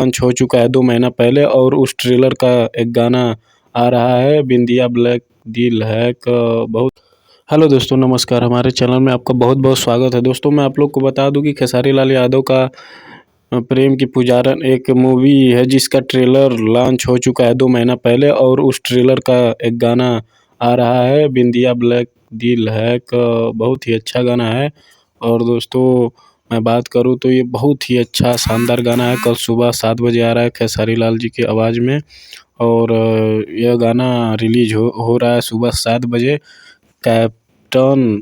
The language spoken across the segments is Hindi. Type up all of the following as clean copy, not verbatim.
लॉन्च हो चुका है 2 महीना पहले और उस ट्रेलर का एक गाना आ रहा है बिंदिया ब्लैक दिल है का बहुत। हेलो दोस्तों, नमस्कार। हमारे चैनल में आपका बहुत बहुत स्वागत है। दोस्तों मैं आप लोग को बता दूं कि खेसारी लाल यादव का प्रेम की पुजारन एक मूवी है जिसका ट्रेलर लॉन्च हो चुका है 2 महीना पहले और उस ट्रेलर का एक गाना आ रहा है बिंदिया ब्लैक दिल है का बहुत ही अच्छा गाना है। और दोस्तों मैं बात करूं तो ये बहुत ही अच्छा शानदार गाना है। कल सुबह 7 बजे आ रहा है खेसारी लाल जी की आवाज़ में और यह गाना रिलीज हो रहा है सुबह 7 बजे। Captain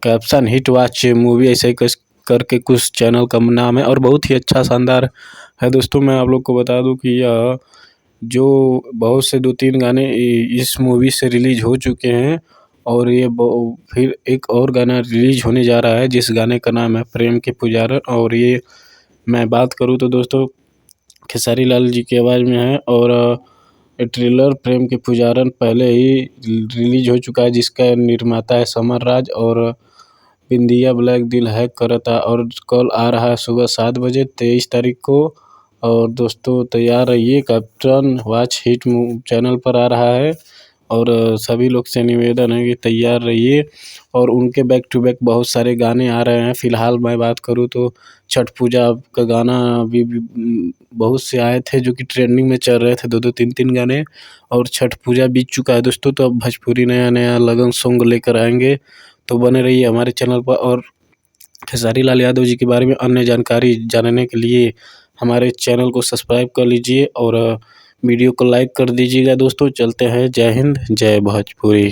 caption hit watch movie ऐसे ही करके कुछ चैनल का नाम है और बहुत ही अच्छा शानदार है। दोस्तों मैं आप लोग को बता दूं कि यह जो बहुत से 2-3 गाने इस मूवी से रिलीज हो चुके हैं और ये फिर एक और गाना रिलीज होने जा रहा है जिस गाने का नाम है प्रेम के पुजारन। और ये मैं बात करूं तो दोस्तों खेसारी लाल जी की आवाज़ में है और ट्रेलर प्रेम के पुजारन पहले ही रिलीज हो चुका है जिसका निर्माता है समर राज और बिंदिया ब्लैक दिल है करता और कल आ रहा है सुबह 7 बजे 23 तारीख को। और दोस्तों तैयार रहिए, कैप्टन वॉच हिट चैनल पर आ रहा है और सभी लोग से निवेदन है कि तैयार रहिए। और उनके बैक टू बैक बहुत सारे गाने आ रहे हैं। फिलहाल मैं बात करूँ तो छठ पूजा का गाना भी बहुत से आए थे जो कि ट्रेंडिंग में चल रहे थे, 2-2 3-3 गाने। और छठ पूजा बीत चुका है दोस्तों, तो अब भोजपुरी नया नया लगन सॉन्ग लेकर आएंगे, तो बने रहिए हमारे चैनल पर। और खेसारी लाल यादव जी के बारे में अन्य जानकारी जानने के लिए हमारे चैनल को सब्सक्राइब कर लीजिए और वीडियो को लाइक कर दीजिएगा। दोस्तों चलते हैं, जय हिंद जय भोजपुरी।